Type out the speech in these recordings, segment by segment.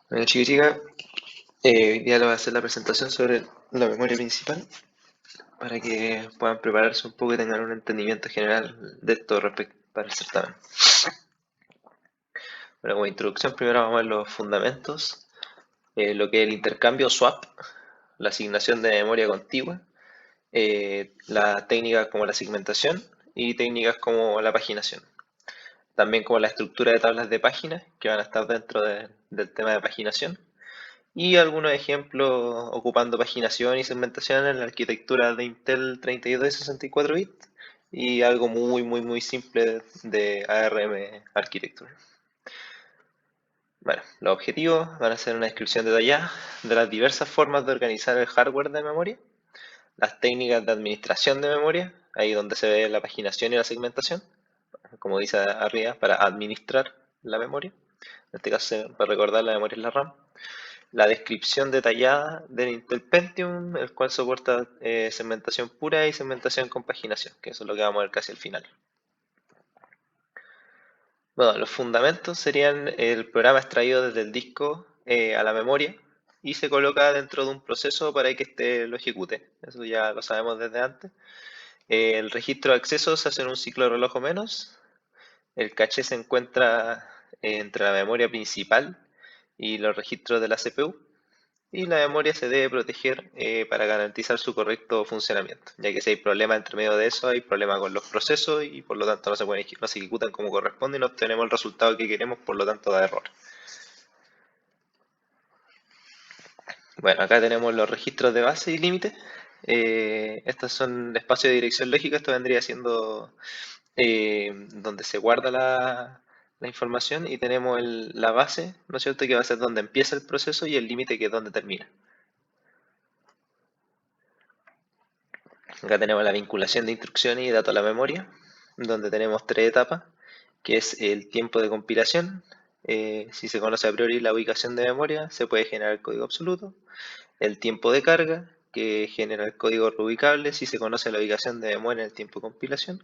Bueno, chica, hoy día les voy a hacer la presentación sobre la memoria principal para que puedan prepararse un poco y tengan un entendimiento general de esto respecto para el certamen. Bueno, como introducción, primero vamos a ver los fundamentos, lo que es el intercambio swap, la asignación de memoria contigua, las técnicas como la segmentación y técnicas como la paginación. También como la estructura de tablas de páginas que van a estar dentro del tema de paginación. Y algunos ejemplos ocupando paginación y segmentación en la arquitectura de Intel 32 y 64 bits y algo muy simple de ARM Architecture. Bueno, los objetivos van a ser una descripción detallada de las diversas formas de organizar el hardware de memoria, las técnicas de administración de memoria, ahí donde se ve la paginación y la segmentación, como dice arriba, para administrar la memoria. En este caso, para recordar, la memoria es la RAM. La descripción detallada del Intel Pentium, el cual soporta segmentación pura y segmentación con paginación, que eso es lo que vamos a ver casi al final. Bueno, los fundamentos serían el programa extraído desde el disco a la memoria y se coloca dentro de un proceso para que éste lo ejecute. Eso ya lo sabemos desde antes. El registro de acceso se hace en un ciclo de reloj o menos. El caché se encuentra entre la memoria principal y los registros de la CPU. Y la memoria se debe proteger para garantizar su correcto funcionamiento, ya que si hay problemas entre medio de eso, hay problemas con los procesos y por lo tanto no se ejecutan como corresponde y no obtenemos el resultado que queremos, por lo tanto da error. Bueno, acá tenemos los registros de base y límite. Estos son espacios de dirección lógica, esto vendría siendo donde se guarda la información y tenemos la base, ¿no es cierto?, que va a ser donde empieza el proceso y el límite que es donde termina. Acá tenemos la vinculación de instrucciones y datos a la memoria, donde tenemos tres etapas, que es el tiempo de compilación. Si se conoce a priori la ubicación de memoria, se puede generar el código absoluto. El tiempo de carga, que genera el código reubicable si se conoce la ubicación de memoria en el tiempo de compilación.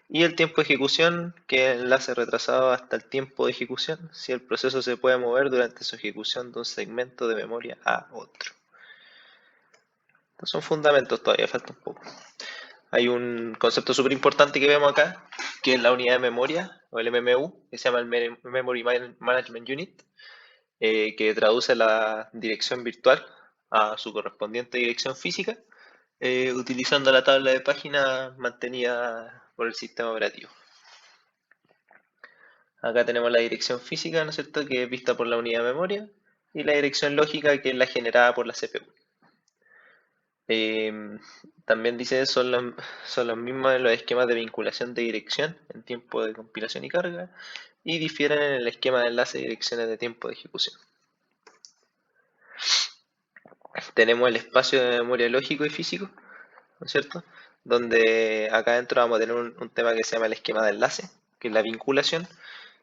Y el tiempo de ejecución, que es el enlace retrasado hasta el tiempo de ejecución, si el proceso se puede mover durante su ejecución de un segmento de memoria a otro. Estos son fundamentos, todavía falta un poco. Hay un concepto súper importante que vemos acá, que es la unidad de memoria, o el MMU, que se llama el Memory Management Unit, que traduce la dirección virtual a su correspondiente dirección física, utilizando la tabla de páginas mantenida por el sistema operativo. Acá tenemos la dirección física, ¿no es cierto?, que es vista por la unidad de memoria, y la dirección lógica, que es la generada por la CPU. También dice son los mismos los esquemas de vinculación de dirección en tiempo de compilación y carga y difieren en el esquema de enlace de direcciones de tiempo de ejecución. Tenemos el espacio de memoria lógico y físico, ¿no es cierto? Donde acá adentro vamos a tener un tema que se llama el esquema de enlace, que es la vinculación,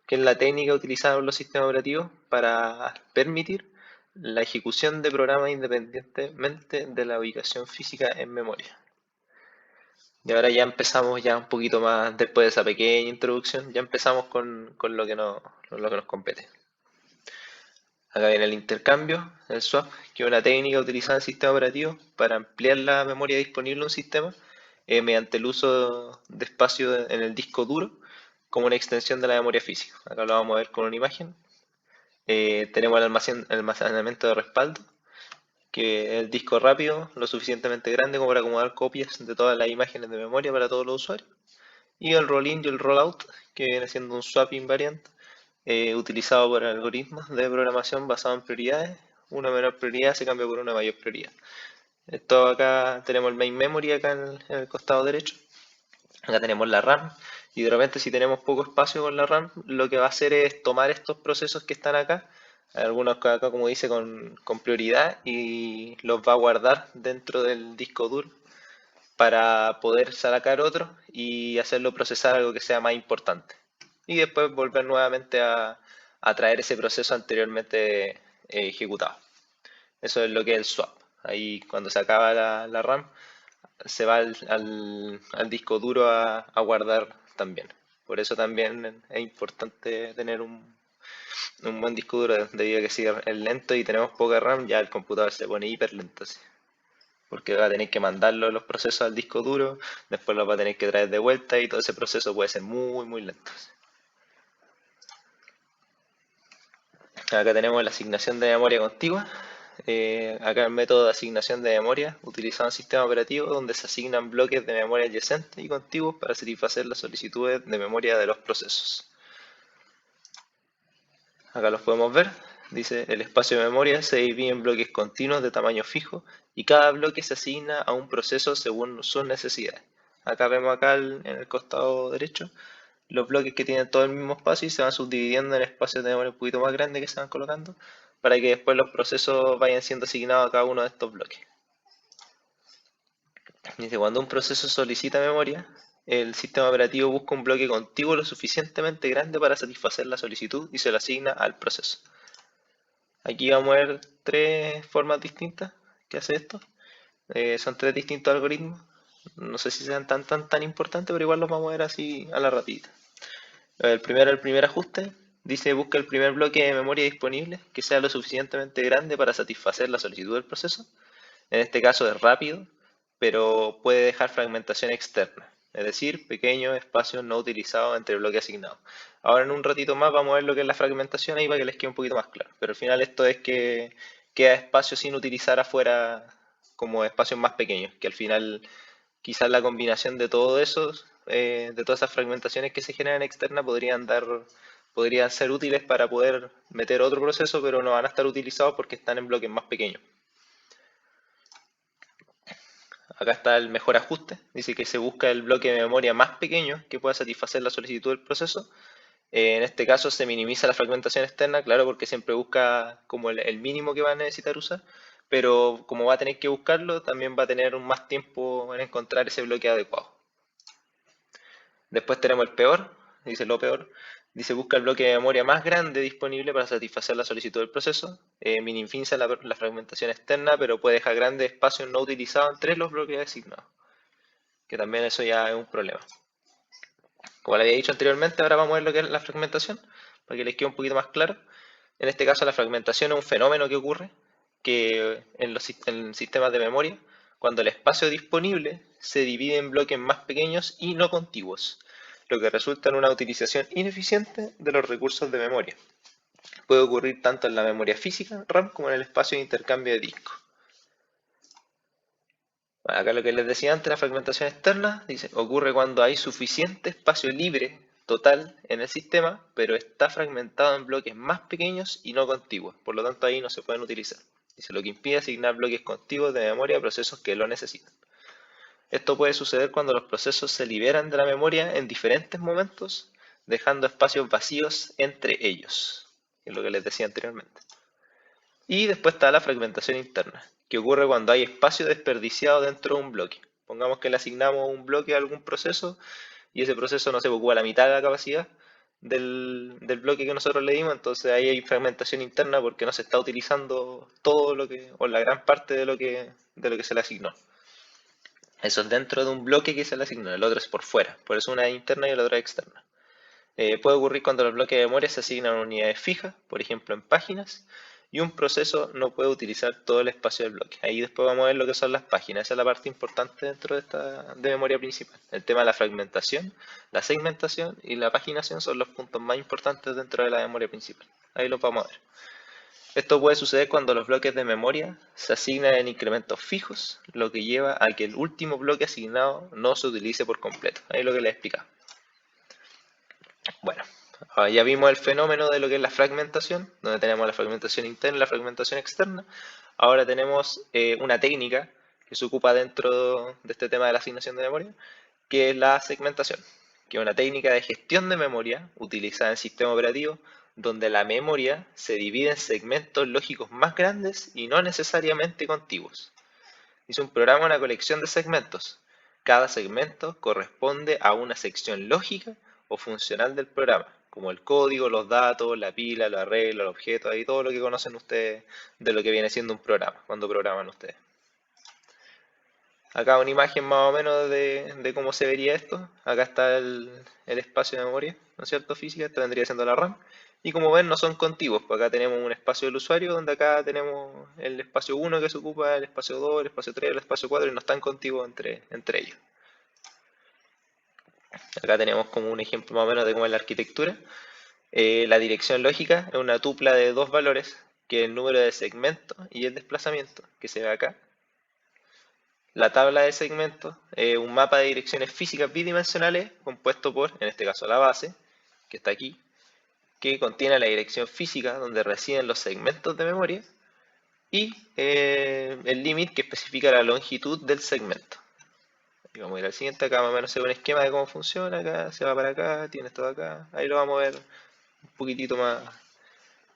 que es la técnica utilizada por los sistemas operativos para permitir la ejecución de programas independientemente de la ubicación física en memoria. Y ahora ya empezamos ya un poquito más, después de esa pequeña introducción, ya empezamos con lo que nos compete. Acá viene el intercambio, el swap, que es una técnica utilizada en el sistema operativo para ampliar la memoria disponible en un sistema mediante el uso de espacio en el disco duro como una extensión de la memoria física. Acá lo vamos a ver con una imagen. Tenemos el almacenamiento de respaldo, que es el disco rápido, lo suficientemente grande como para acomodar copias de todas las imágenes de memoria para todos los usuarios. Y el roll-in y el roll-out, que viene siendo un swap invariant utilizado por algoritmos de programación basado en prioridades. Una menor prioridad se cambia por una mayor prioridad. Esto acá tenemos el main memory acá en el costado derecho. Acá tenemos la RAM. Y de repente si tenemos poco espacio con la RAM, lo que va a hacer es tomar estos procesos que están acá, algunos acá como dice con prioridad, y los va a guardar dentro del disco duro para poder sacar otro y hacerlo procesar algo que sea más importante. Y después volver nuevamente a traer ese proceso anteriormente ejecutado. Eso es lo que es el swap. Ahí cuando se acaba la RAM, se va al disco duro a guardar también. Por eso también es importante tener Un buen disco duro, debido a que si es lento y tenemos poca RAM, ya el computador se pone hiper lento, así. Porque va a tener que mandarlo los procesos al disco duro, después los va a tener que traer de vuelta y todo ese proceso puede ser muy, muy lento. Acá tenemos la asignación de memoria contigua. Acá el método de asignación de memoria utilizado en sistema operativo donde se asignan bloques de memoria adyacentes y contiguos para satisfacer las solicitudes de memoria de los procesos. Acá los podemos ver. Dice, el espacio de memoria se divide en bloques continuos de tamaño fijo y cada bloque se asigna a un proceso según sus necesidades. Acá vemos acá en el costado derecho los bloques que tienen todo el mismo espacio y se van subdividiendo en espacios de memoria un poquito más grandes que se van colocando para que después los procesos vayan siendo asignados a cada uno de estos bloques. Dice, cuando un proceso solicita memoria, el sistema operativo busca un bloque contiguo lo suficientemente grande para satisfacer la solicitud y se lo asigna al proceso. Aquí vamos a ver tres formas distintas que hace esto. Son tres distintos algoritmos. No sé si sean tan importantes, pero igual los vamos a ver así a la rapidita. El primer ajuste dice busca el primer bloque de memoria disponible que sea lo suficientemente grande para satisfacer la solicitud del proceso. En este caso es rápido, pero puede dejar fragmentación externa, es decir, pequeños espacios no utilizados entre bloques asignados. Ahora en un ratito más vamos a ver lo que es la fragmentación ahí para que les quede un poquito más claro. Pero al final esto es que queda espacio sin utilizar afuera como espacios más pequeños, que al final quizás la combinación de todo eso, de todas esas fragmentaciones que se generan externas podrían ser útiles para poder meter otro proceso, pero no van a estar utilizados porque están en bloques más pequeños. Acá está el mejor ajuste, dice que se busca el bloque de memoria más pequeño que pueda satisfacer la solicitud del proceso. En este caso se minimiza la fragmentación externa, claro, porque siempre busca como el mínimo que va a necesitar usar, pero como va a tener que buscarlo, también va a tener más tiempo en encontrar ese bloque adecuado. Después tenemos el peor, dice lo peor, dice busca el bloque de memoria más grande disponible para satisfacer la solicitud del proceso, minimiza la fragmentación externa, pero puede dejar grandes espacios no utilizados entre los bloques asignados, que también eso ya es un problema. Como le había dicho anteriormente, ahora vamos a ver lo que es la fragmentación, para que les quede un poquito más claro. En este caso la fragmentación es un fenómeno que ocurre que en sistemas de memoria, cuando el espacio disponible se divide en bloques más pequeños y no contiguos, lo que resulta en una utilización ineficiente de los recursos de memoria. Puede ocurrir tanto en la memoria física, RAM, como en el espacio de intercambio de disco. Bueno, acá lo que les decía antes, la fragmentación externa, dice, ocurre cuando hay suficiente espacio libre total en el sistema, pero está fragmentado en bloques más pequeños y no contiguos, por lo tanto ahí no se pueden utilizar. Dice, lo que impide asignar bloques contiguos de memoria a procesos que lo necesitan. Esto puede suceder cuando los procesos se liberan de la memoria en diferentes momentos, dejando espacios vacíos entre ellos, que es lo que les decía anteriormente. Y después está la fragmentación interna, que ocurre cuando hay espacio desperdiciado dentro de un bloque. Pongamos que le asignamos un bloque a algún proceso y ese proceso no se ocupa la mitad de la capacidad del bloque que nosotros le dimos, entonces ahí hay fragmentación interna porque no se está utilizando todo lo que, o la gran parte de lo que se le asignó. Eso es dentro de un bloque que se le asignó, el otro es por fuera, por eso una es interna y la otra es externa. Puede ocurrir cuando los bloques de memoria se asignan a unidades fijas, por ejemplo en páginas, y un proceso no puede utilizar todo el espacio del bloque. Ahí después vamos a ver lo que son las páginas, esa es la parte importante dentro de memoria principal. El tema de la fragmentación, la segmentación y la paginación son los puntos más importantes dentro de la memoria principal. Ahí lo vamos a ver. Esto puede suceder cuando los bloques de memoria se asignan en incrementos fijos, lo que lleva a que el último bloque asignado no se utilice por completo. Ahí es lo que les he explicado. Bueno, ya vimos el fenómeno de lo que es la fragmentación, donde tenemos la fragmentación interna y la fragmentación externa. Ahora tenemos una técnica que se ocupa dentro de este tema de la asignación de memoria, que es la segmentación, que es una técnica de gestión de memoria utilizada en sistema operativo, donde la memoria se divide en segmentos lógicos más grandes y no necesariamente contiguos. Es un programa, una colección de segmentos. Cada segmento corresponde a una sección lógica o funcional del programa, como el código, los datos, la pila, los arreglos, los objetos, y todo lo que conocen ustedes de lo que viene siendo un programa, cuando programan ustedes. Acá una imagen más o menos de cómo se vería esto. Acá está el espacio de memoria, ¿no es cierto? Física, esta vendría siendo la RAM. Y como ven, no son contiguos, pues acá tenemos un espacio del usuario, donde acá tenemos el espacio 1 que se ocupa, el espacio 2, el espacio 3, el espacio 4, y no están contiguos entre ellos. Acá tenemos como un ejemplo más o menos de cómo es la arquitectura. La dirección lógica es una tupla de dos valores, que es el número de segmentos y el desplazamiento, que se ve acá. La tabla de segmentos es un mapa de direcciones físicas bidimensionales compuesto por, en este caso, la base, que está aquí, que contiene la dirección física donde residen los segmentos de memoria, y el límite que especifica la longitud del segmento. Y vamos a ir al siguiente, acá más o menos se ve un esquema de cómo funciona, acá se va para acá, tiene esto de acá, ahí lo vamos a ver un poquitito más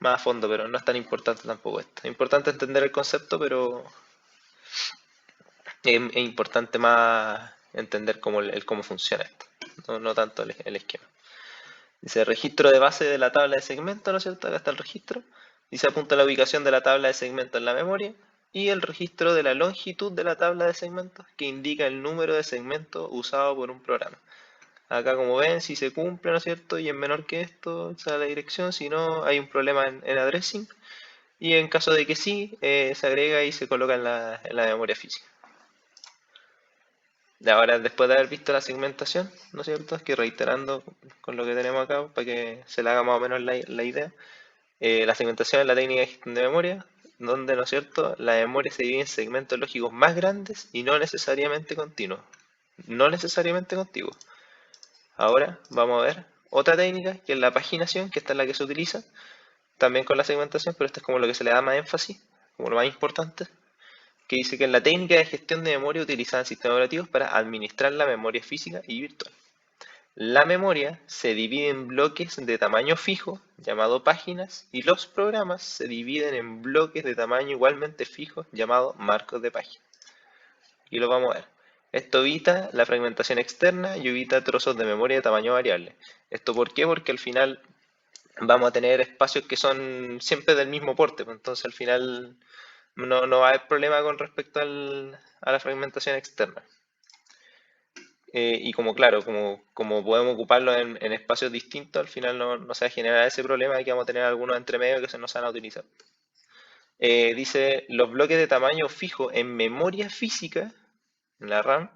a fondo, pero no es tan importante tampoco esto. Es importante entender el concepto, pero es importante más entender cómo funciona esto, no tanto el esquema. Dice registro de base de la tabla de segmentos, ¿no es cierto? Acá está el registro. Dice apunta la ubicación de la tabla de segmentos en la memoria. Y el registro de la longitud de la tabla de segmentos, que indica el número de segmentos usado por un programa. Acá como ven, si se cumple, ¿no es cierto? Y es menor que esto, sale la dirección. Si no, hay un problema en addressing. Y en caso de que sí, se agrega y se coloca en la memoria física. Y ahora, después de haber visto la segmentación, ¿no es cierto? Es que reiterando con lo que tenemos acá, para que se le haga más o menos la idea. La segmentación es la técnica de gestión de memoria, donde, ¿no es cierto?, la memoria se divide en segmentos lógicos más grandes y no necesariamente continuos. No necesariamente contiguos. Ahora vamos a ver otra técnica, que es la paginación, que esta es la que se utiliza también con la segmentación, pero esto es como lo que se le da más énfasis, como lo más importante, que dice que es la técnica de gestión de memoria utilizada en sistemas operativos para administrar la memoria física y virtual. La memoria se divide en bloques de tamaño fijo, llamado páginas, y los programas se dividen en bloques de tamaño igualmente fijo, llamado marcos de página. Y lo vamos a ver. Esto evita la fragmentación externa y evita trozos de memoria de tamaño variable. ¿Esto por qué? Porque al final vamos a tener espacios que son siempre del mismo porte, pues entonces al final no va a haber problema con respecto a la fragmentación externa. Y como claro, como podemos ocuparlo en espacios distintos, al final no se va a generar ese problema de que vamos a tener algunos entre medio que no se van a utilizar. Dice, los bloques de tamaño fijo en memoria física, en la RAM,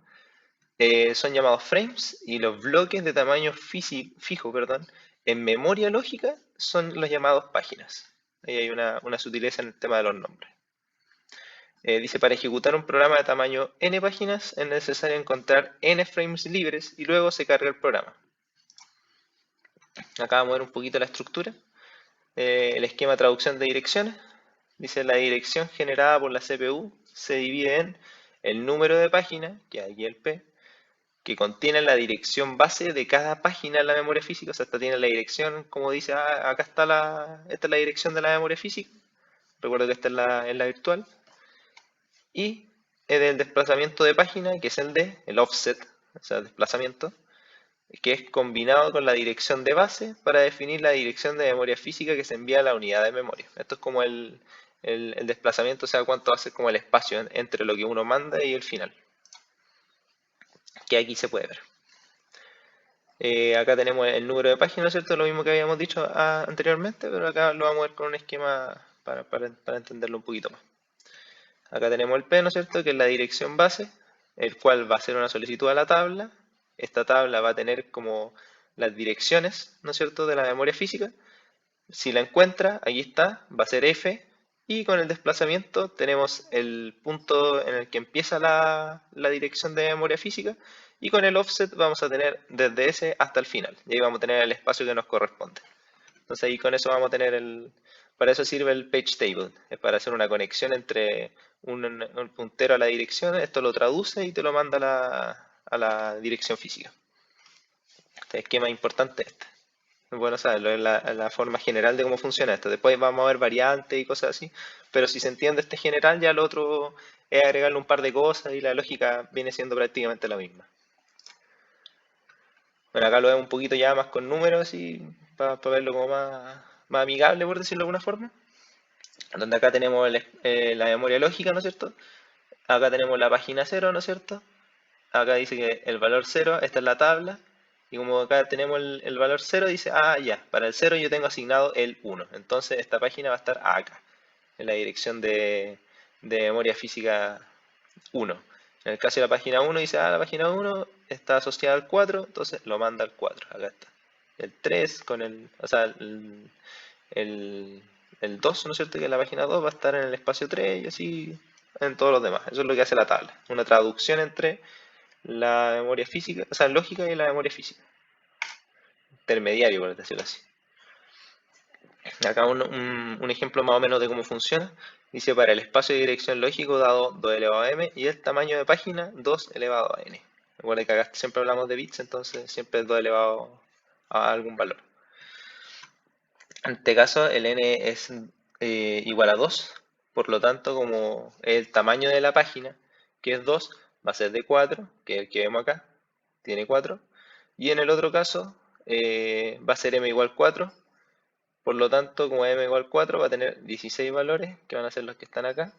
son llamados frames, y los bloques de tamaño fijo, perdón, en memoria lógica son los llamados páginas. Ahí hay una sutileza en el tema de los nombres. Dice, para ejecutar un programa de tamaño n páginas es necesario encontrar n frames libres y luego se carga el programa. Acá vamos a ver un poquito la estructura. El esquema de traducción de direcciones. Dice, la dirección generada por la CPU se divide en el número de página, que es aquí el P, que contiene la dirección base de cada página en la memoria física. O sea, esta tiene la dirección, como dice, acá está esta es la dirección de la memoria física. Recuerdo que esta es la virtual. Y el desplazamiento de página, que es el offset, o sea, el desplazamiento, que es combinado con la dirección de base para definir la dirección de memoria física que se envía a la unidad de memoria. Esto es como el desplazamiento, o sea, cuánto va a ser como el espacio entre lo que uno manda y el final, que aquí se puede ver. Acá tenemos el número de páginas, ¿cierto? Lo mismo que habíamos dicho anteriormente, pero acá lo vamos a ver con un esquema para entenderlo un poquito más. Acá tenemos el P, ¿no es cierto?, que es la dirección base, el cual va a ser una solicitud a la tabla. Esta tabla va a tener como las direcciones, ¿no es cierto?, de la memoria física. Si la encuentra, ahí está, va a ser F. Y con el desplazamiento tenemos el punto en el que empieza la dirección de memoria física. Y con el offset vamos a tener desde ese hasta el final. Y ahí vamos a tener el espacio que nos corresponde. Entonces ahí con eso vamos a tener para eso sirve el page table, es para hacer una conexión entre un puntero a la dirección, esto lo traduce y te lo manda a la dirección física. Este esquema es importante este. Es bueno saberlo, es la forma general de cómo funciona esto. Después vamos a ver variantes y cosas así, pero si se entiende este general, ya lo otro es agregarle un par de cosas y la lógica viene siendo prácticamente la misma. Bueno, acá lo vemos un poquito ya más con números y para verlo como más amigable, por decirlo de alguna forma. Donde acá tenemos la memoria lógica, ¿no es cierto? Acá tenemos la página 0, ¿no es cierto? Acá dice que el valor 0, esta es la tabla, Y como acá tenemos el valor 0, dice, ah, ya, para el 0 yo tengo asignado el 1. Entonces esta página va a estar acá, en la dirección de memoria física 1. En el caso de la página 1 dice, ah, la página 1 está asociada al 4, entonces lo manda al 4. Acá está. El 3 con el, o sea, el, el 2, ¿no es cierto? Que la página 2 va a estar en el espacio 3 y así en todos los demás. Eso es lo que hace la tabla. Una traducción entre la memoria física, o sea, lógica y la memoria física. Intermediario, por decirlo así. Acá un ejemplo más o menos de cómo funciona. Dice para el espacio de dirección lógico dado 2 elevado a m y el tamaño de página 2 elevado a n. Recuerda que acá siempre hablamos de bits, entonces siempre es 2 elevado a algún valor. En este caso el n es igual a 2, por lo tanto como el tamaño de la página, que es 2, va a ser de 4, que es el que vemos acá, tiene 4, y en el otro caso va a ser m igual 4, por lo tanto como m igual 4 va a tener 16 valores, que van a ser los que están acá,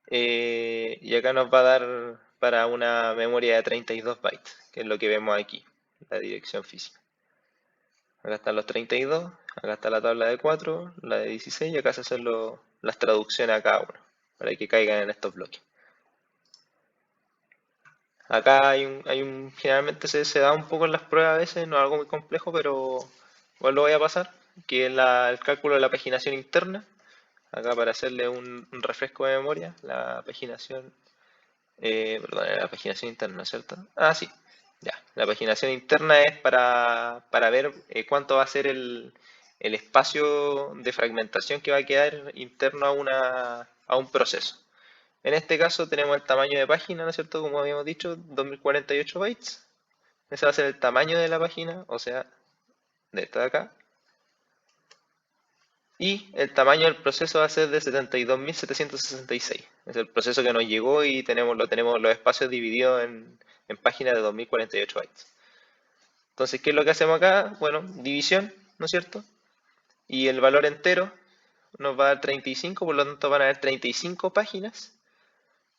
y acá nos va a dar para una memoria de 32 bytes, que es lo que vemos aquí, la dirección física. Acá están los 32, acá está la tabla de 4, la de 16 y acá se hacen las traducciones a cada uno para que caigan en estos bloques. Acá generalmente se da un poco en las pruebas a veces, no es algo muy complejo, pero igual lo voy a pasar, que es el cálculo de la paginación interna. Acá para hacerle un refresco de memoria, la paginación, perdón, la paginación interna, ¿cierto? Ah, sí, ya. La paginación interna es para ver cuánto va a ser el espacio de fragmentación que va a quedar interno a un proceso. En este caso tenemos el tamaño de página, ¿no es cierto? Como habíamos dicho, 2048 bytes. Ese va a ser el tamaño de la página, o sea, de esta de acá. Y el tamaño del proceso va a ser de 72.766. Es el proceso que nos llegó y tenemos los espacios divididos en páginas de 2048 bytes. Entonces, ¿qué es lo que hacemos acá? Bueno, división, ¿no es cierto? Y el valor entero nos va a dar 35, por lo tanto van a haber 35 páginas.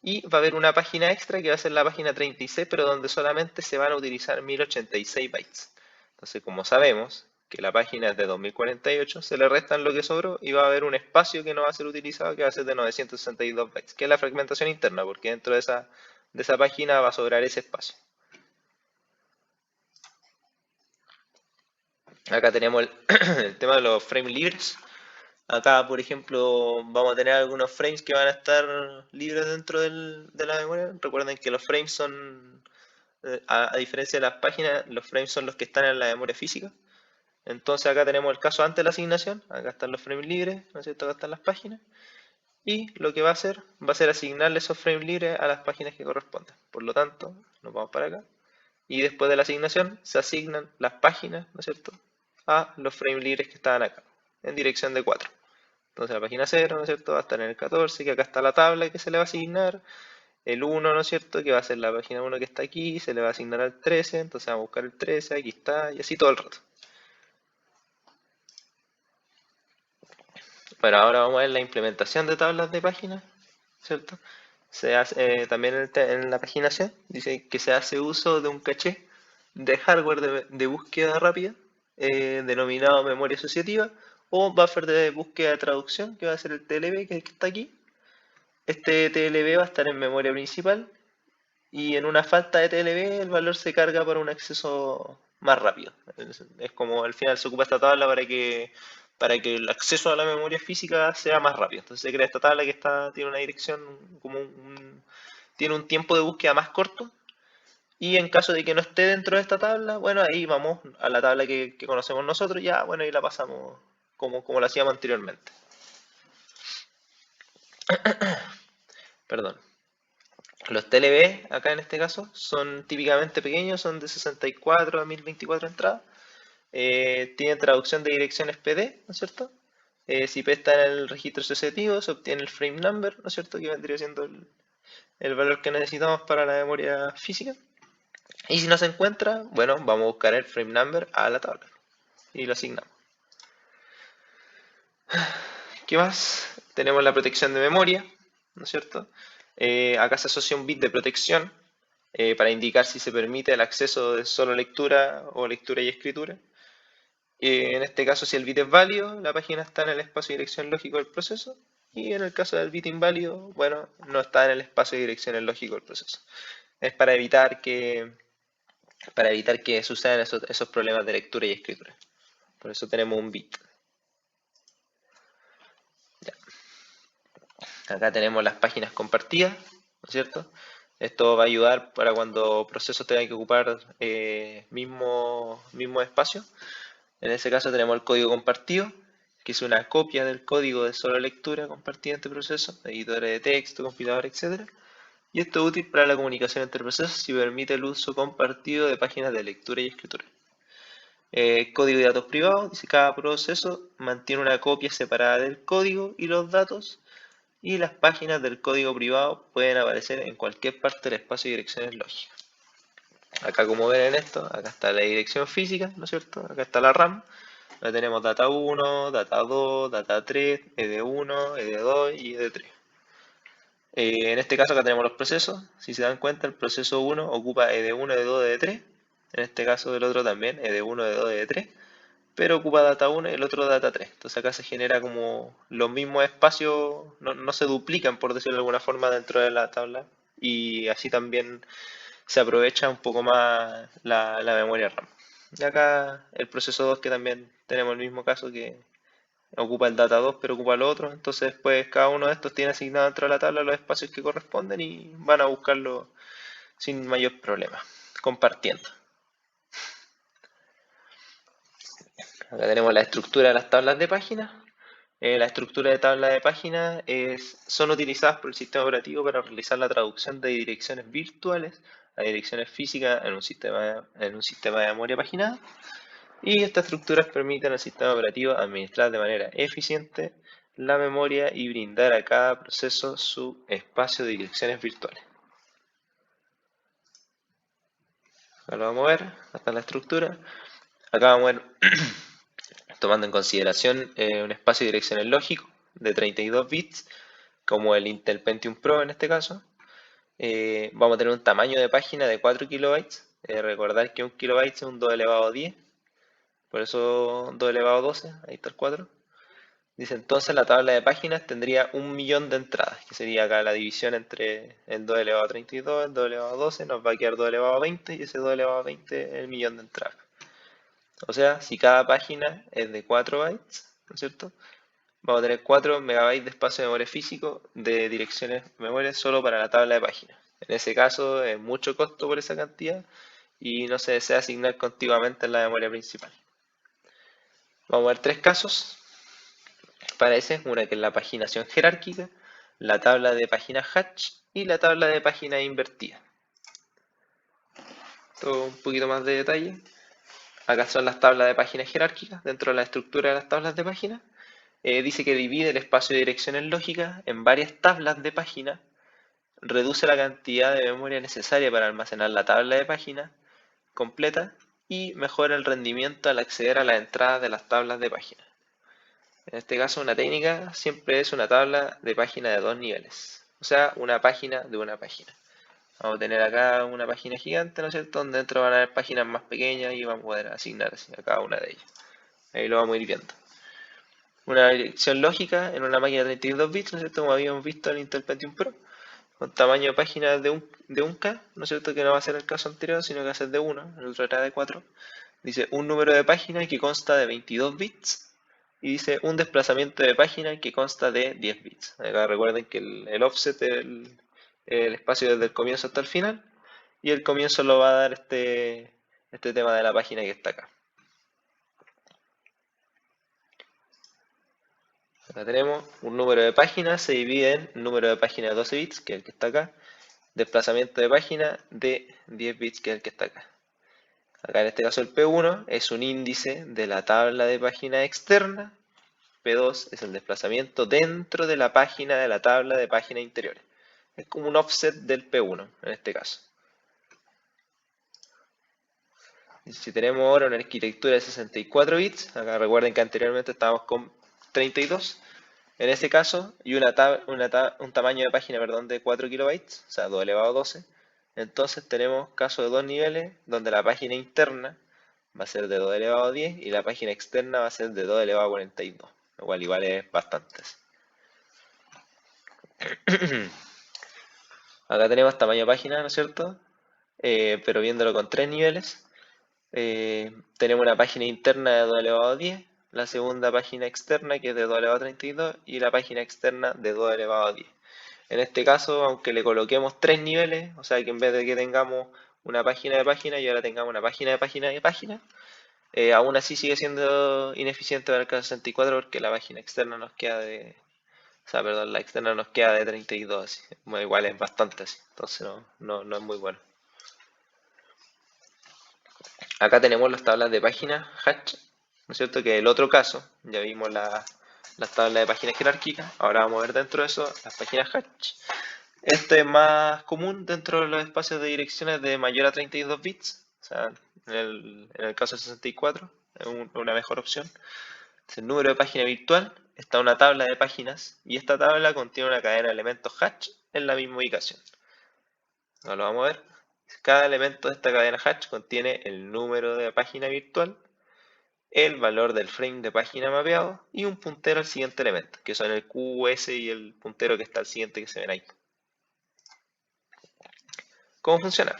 Y va a haber una página extra que va a ser la página 36, pero donde solamente se van a utilizar 1086 bytes. Entonces, como sabemos que la página es de 2048, se le restan lo que sobró y va a haber un espacio que no va a ser utilizado que va a ser de 962 bytes, que es la fragmentación interna, porque dentro de esa página va a sobrar ese espacio. Acá tenemos el tema de los frames libres. Acá, por ejemplo, vamos a tener algunos frames que van a estar libres dentro de la memoria. Recuerden que los frames son, a diferencia de las páginas, los frames son los que están en la memoria física. Entonces acá tenemos el caso antes de la asignación. Acá están los frames libres, ¿no es cierto? Acá están las páginas. Y lo que va a ser asignarle esos frames libres a las páginas que correspondan. Por lo tanto, nos vamos para acá. Y después de la asignación se asignan las páginas, ¿no es cierto?, a los frames libres que estaban acá, en dirección de 4. Entonces la página 0, ¿no es cierto?, va a estar en el 14, que acá está la tabla que se le va a asignar. El 1, ¿no es cierto?, que va a ser la página 1 que está aquí, se le va a asignar al 13, entonces vamos a buscar el 13, aquí está, y así todo el rato. Bueno, ahora vamos a ver la implementación de tablas de páginas, ¿cierto? Se hace también en la paginación, dice que se hace uso de un caché de hardware de búsqueda rápida, denominado memoria asociativa, o buffer de búsqueda de traducción, que va a ser el TLB, que es el que está aquí. Este TLB va a estar en memoria principal, y en una falta de TLB el valor se carga para un acceso más rápido. Es como al final se ocupa esta tabla para que el acceso a la memoria física sea más rápido. Entonces se crea esta tabla que tiene una dirección, tiene un tiempo de búsqueda más corto. Y en caso de que no esté dentro de esta tabla, bueno, ahí vamos a la tabla que conocemos nosotros, ya, bueno, y la pasamos como lo hacíamos anteriormente. Perdón. Los TLB, acá en este caso, son típicamente pequeños, son de 64 a 1024 entradas. Tienen traducción de direcciones PD, ¿no es cierto? Si P está en el registro asociativo, se obtiene el frame number, ¿no es cierto? Que vendría siendo el valor que necesitamos para la memoria física. Y si no se encuentra, bueno, vamos a buscar el frame number a la tabla y lo asignamos. ¿Qué más? Tenemos la protección de memoria, ¿no es cierto? Acá se asocia un bit de protección para indicar si se permite el acceso de solo lectura o lectura y escritura. En este caso, si el bit es válido, la página está en el espacio de dirección lógico del proceso. Y en el caso del bit inválido, bueno, no está en el espacio de dirección lógico del proceso. Es para evitar que sucedan esos problemas de lectura y escritura. Por eso tenemos un bit. Ya. Acá tenemos las páginas compartidas, ¿no es cierto? Esto va a ayudar para cuando procesos tengan que ocupar mismo espacio. En ese caso tenemos el código compartido, que es una copia del código de solo lectura compartida entre procesos, editores de texto, compilador, etc. Y esto es útil para la comunicación entre procesos y permite el uso compartido de páginas de lectura y escritura. Código y datos privados, dice cada proceso mantiene una copia separada del código y los datos, y las páginas del código privado pueden aparecer en cualquier parte del espacio de direcciones lógicas. Acá, como ven en esto, acá está la dirección física, ¿no es cierto? Acá está la RAM. Ahora tenemos data 1, data 2, data 3, ED1, ED2 y ED3. En este caso acá tenemos los procesos. Si se dan cuenta, el proceso 1 ocupa ED1, ED2, ED3. En este caso el otro también, ED1, ED2, ED3. Pero ocupa data 1 y el otro data 3. Entonces acá se genera como los mismos espacios, no se duplican, por decirlo de alguna forma, dentro de la tabla. Y así también se aprovecha un poco más la memoria RAM. Y acá el proceso 2, que también tenemos el mismo caso, que ocupa el data 2 pero ocupa lo otro. Entonces pues cada uno de estos tiene asignado dentro de la tabla los espacios que corresponden y van a buscarlo sin mayor problema, compartiendo. Acá tenemos la estructura de las tablas de páginas. La estructura de tabla de páginas son utilizadas por el sistema operativo para realizar la traducción de direcciones virtuales a direcciones físicas en un sistema de memoria paginada. Y estas estructuras permiten al sistema operativo administrar de manera eficiente la memoria y brindar a cada proceso su espacio de direcciones virtuales. Acá lo vamos a ver, acá está la estructura. Acá vamos a ver, tomando en consideración un espacio de direcciones lógico de 32 bits, como el Intel Pentium Pro en este caso. Vamos a tener un tamaño de página de 4 kilobytes. Recordar que un kilobyte es un 2 elevado a 10, por eso 2 elevado a 12, ahí está el 4. Dice entonces la tabla de páginas tendría 1.000.000 de entradas, que sería acá la división entre el 2 elevado a 32, el 2 elevado a 12, nos va a quedar 2 elevado a 20 y ese 2 elevado a 20 es el millón de entradas. O sea, si cada página es de 4 bytes, ¿no es cierto? Vamos a tener 4 megabytes de espacio de memoria físico de direcciones memoria solo para la tabla de páginas. En ese caso es mucho costo por esa cantidad y no se desea asignar contiguamente en la memoria principal. Vamos a ver tres casos. Parece una que es la paginación jerárquica, la tabla de páginas hatch y la tabla de páginas invertida. Todo un poquito más de detalle. Acá son las tablas de páginas jerárquicas dentro de la estructura de las tablas de páginas. Dice que divide el espacio de direcciones lógicas en varias tablas de páginas, reduce la cantidad de memoria necesaria para almacenar la tabla de páginas completa y mejora el rendimiento al acceder a las entradas de las tablas de páginas. En este caso, una técnica siempre es una tabla de página de 2 niveles, o sea, una página de una página. Vamos a tener acá una página gigante, ¿no es cierto?, donde dentro van a haber páginas más pequeñas y vamos a poder asignar así a cada una de ellas. Ahí lo vamos a ir viendo. Una dirección lógica en una máquina de 32 bits, ¿no es cierto?, como habíamos visto en Intel Pentium Pro, con tamaño de página de 1K, ¿no es cierto?, que no va a ser el caso anterior, sino que va a ser de 1, el otro era de 4. Dice un número de página que consta de 22 bits y dice un desplazamiento de página que consta de 10 bits. Acá recuerden que el offset es el espacio desde el comienzo hasta el final y el comienzo lo va a dar este tema de la página que está acá. Acá tenemos un número de páginas, se divide en número de páginas de 12 bits, que es el que está acá, desplazamiento de página de 10 bits, que es el que está acá. Acá en este caso el P1 es un índice de la tabla de página externa, P2 es el desplazamiento dentro de la página de la tabla de página interiores. Es como un offset del P1 en este caso. Si tenemos ahora una arquitectura de 64 bits, acá recuerden que anteriormente estábamos con 32, en ese caso, y un tamaño de página, perdón, de 4 kilobytes, o sea, 2 elevado a 12, Entonces tenemos caso de dos niveles donde la página interna va a ser de 2 elevado a 10 y la página externa va a ser de 2 elevado a 42, lo cual igual es bastante. Acá tenemos tamaño página, ¿no es cierto? Pero viéndolo con tres niveles. Tenemos una página interna de 2 elevado a 10, la segunda página externa que es de 2 elevado a 32 y la página externa de 2 elevado a 10. En este caso, aunque le coloquemos tres niveles, o sea que en vez de que tengamos una página de página y ahora tengamos una página de página de página, aún así sigue siendo ineficiente para el caso 64 porque la página externa nos queda de... O sea, perdón, la externa nos queda de 32, así. Bueno, igual es bastante así, entonces no es muy bueno. Acá tenemos las tablas de página Hatch, ¿no es cierto? Que es el otro caso, ya vimos las tablas de páginas jerárquicas, ahora vamos a ver dentro de eso las páginas Hatch. Este es más común dentro de los espacios de direcciones de mayor a 32 bits, o sea, en el caso de 64 es una mejor opción. Es el número de página virtual, está una tabla de páginas y esta tabla contiene una cadena de elementos Hatch en la misma ubicación. Ahora lo vamos a ver. Cada elemento de esta cadena Hatch contiene el número de página virtual, el valor del frame de página mapeado y un puntero al siguiente elemento, que son el QS y el puntero que está al siguiente que se ven ahí. ¿Cómo funciona?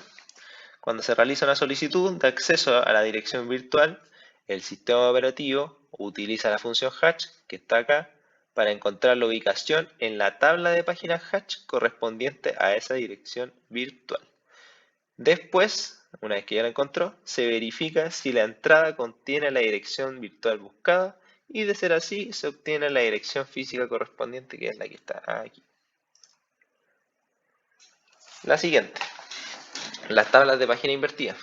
Cuando se realiza una solicitud de acceso a la dirección virtual, el sistema operativo utiliza la función Hatch, que está acá, para encontrar la ubicación en la tabla de páginas Hatch correspondiente a esa dirección virtual. Después, una vez que ya la encontró, se verifica si la entrada contiene la dirección virtual buscada y de ser así se obtiene la dirección física correspondiente, que es la que está aquí. La siguiente, las tablas de página invertida.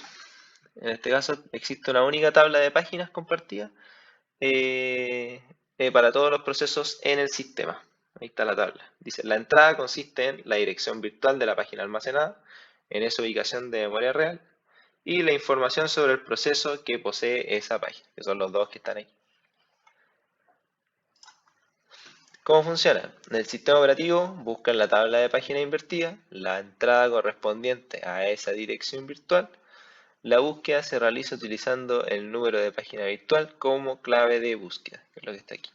En este caso existe una única tabla de páginas compartida para todos los procesos en el sistema. Ahí está la tabla. Dice, la entrada consiste en la dirección virtual de la página almacenada en esa ubicación de memoria real y la información sobre el proceso que posee esa página, que son los dos que están ahí. ¿Cómo funciona? En el sistema operativo busca en la tabla de página invertida la entrada correspondiente a esa dirección virtual. La búsqueda se realiza utilizando el número de página virtual como clave de búsqueda, que es lo que está aquí.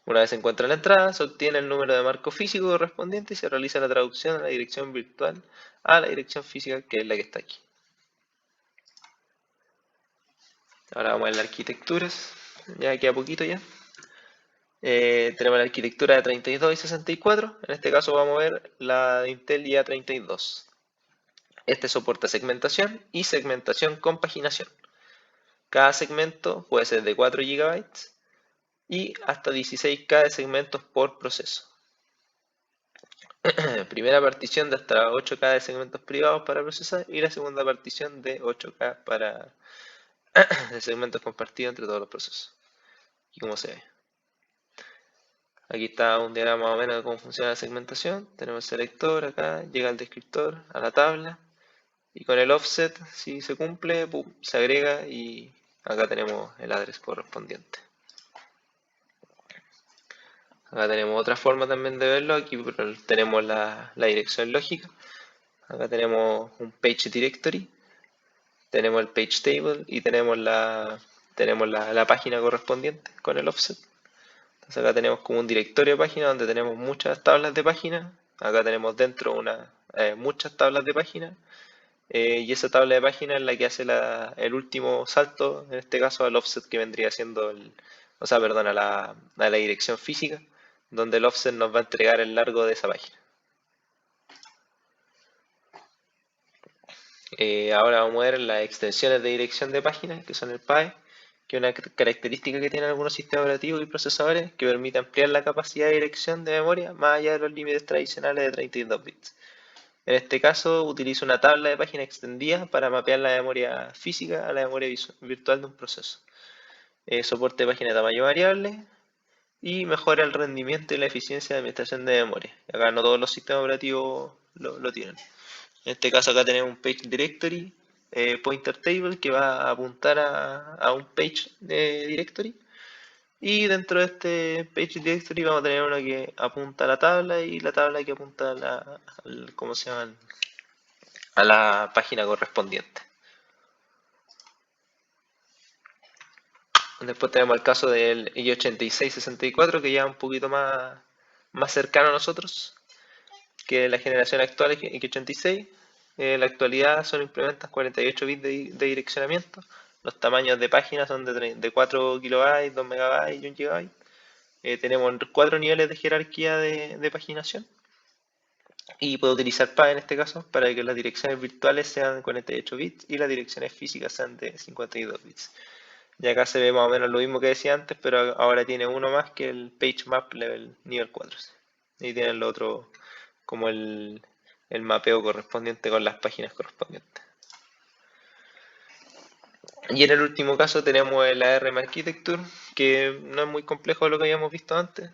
Una vez se encuentra la entrada, se obtiene el número de marco físico correspondiente y se realiza la traducción de la dirección virtual a la dirección física, que es la que está aquí. Ahora vamos a ver las arquitecturas, ya queda poquito ya. Tenemos la arquitectura de 32 y 64, en este caso vamos a ver la de Intel IA32. Este soporta segmentación y segmentación con paginación. Cada segmento puede ser de 4 GB y hasta 16K de segmentos por proceso. Primera partición de hasta 8K de segmentos privados para procesar y la segunda partición de 8K de segmentos compartidos entre todos los procesos. Y como se ve. Aquí está un diagrama más o menos de cómo funciona la segmentación. Tenemos el selector acá, llega el descriptor a la tabla y con el offset, si se cumple, ¡pum!, se agrega y acá tenemos el address correspondiente. Acá tenemos otra forma también de verlo. Aquí tenemos la dirección lógica. Acá tenemos un page directory, tenemos el page table y tenemos la página correspondiente con el offset. Entonces acá tenemos como un directorio de página donde tenemos muchas tablas de página. Acá tenemos dentro muchas tablas de página. Y esa tabla de página es la que hace el último salto, en este caso al offset que vendría siendo a la dirección física, donde el offset nos va a entregar el largo de esa página. Ahora vamos a ver las extensiones de dirección de página, que son el PAE, que es una característica que tienen algunos sistemas operativos y procesadores que permite ampliar la capacidad de dirección de memoria más allá de los límites tradicionales de 32 bits. En este caso utilizo una tabla de página extendida para mapear la memoria física a la memoria virtual de un proceso. Soporte de página de tamaño variable y mejora el rendimiento y la eficiencia de administración de memoria. Acá no todos los sistemas operativos lo tienen. En este caso acá tenemos un page directory, pointer table, que va a apuntar a un page de directory. Y dentro de este page directory vamos a tener uno que apunta a la tabla y la tabla que apunta a ¿cómo se llama? A la página correspondiente. Después tenemos el caso del i86-64 que ya es un poquito más cercano a nosotros que la generación actual es x86. En la actualidad solo implementan 48 bits de direccionamiento. Los tamaños de páginas son de 4 kilobytes, 2 megabytes y 1 gigabyte. Tenemos 4 niveles de jerarquía de paginación. Y puedo utilizar PA en este caso para que las direcciones virtuales sean 48 bits y las direcciones físicas sean de 52 bits. Y acá se ve más o menos lo mismo que decía antes, pero ahora tiene uno más que el PageMap Level nivel 4. Y tiene el otro como el mapeo correspondiente con las páginas correspondientes. Y en el último caso tenemos el ARM Architecture, que no es muy complejo de lo que habíamos visto antes.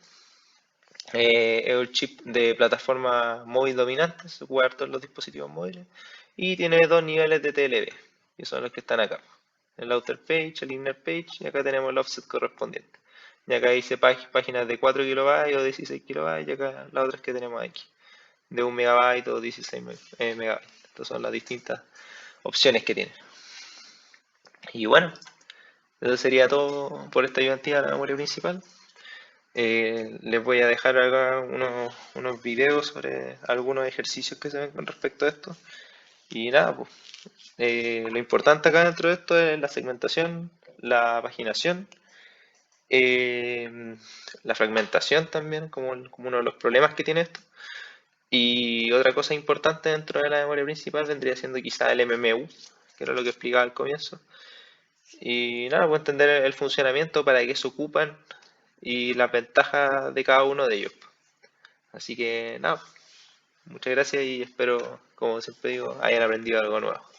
Es un chip de plataforma móvil dominante, se puede usar todos los dispositivos móviles. Y tiene dos niveles de TLB, que son los que están acá. El outer page, el inner page, y acá tenemos el offset correspondiente. Y acá dice páginas de 4 kilobytes o 16 kilobytes, y acá las otras que tenemos aquí, de 1 megabyte o 16 megabytes. Estas son las distintas opciones que tiene. Y bueno, eso sería todo por esta ayudantina de la memoria principal. Les voy a dejar acá unos videos sobre algunos ejercicios que se ven con respecto a esto. Y nada, pues, lo importante acá dentro de esto es la segmentación, la paginación, eh, la fragmentación también, como uno de los problemas que tiene esto. Y otra cosa importante dentro de la memoria principal vendría siendo quizá el MMU, que era lo que explicaba al comienzo. Y nada, puedo entender el funcionamiento, para qué se ocupan y las ventajas de cada uno de ellos. Así que nada, muchas gracias y espero, como siempre digo, hayan aprendido algo nuevo.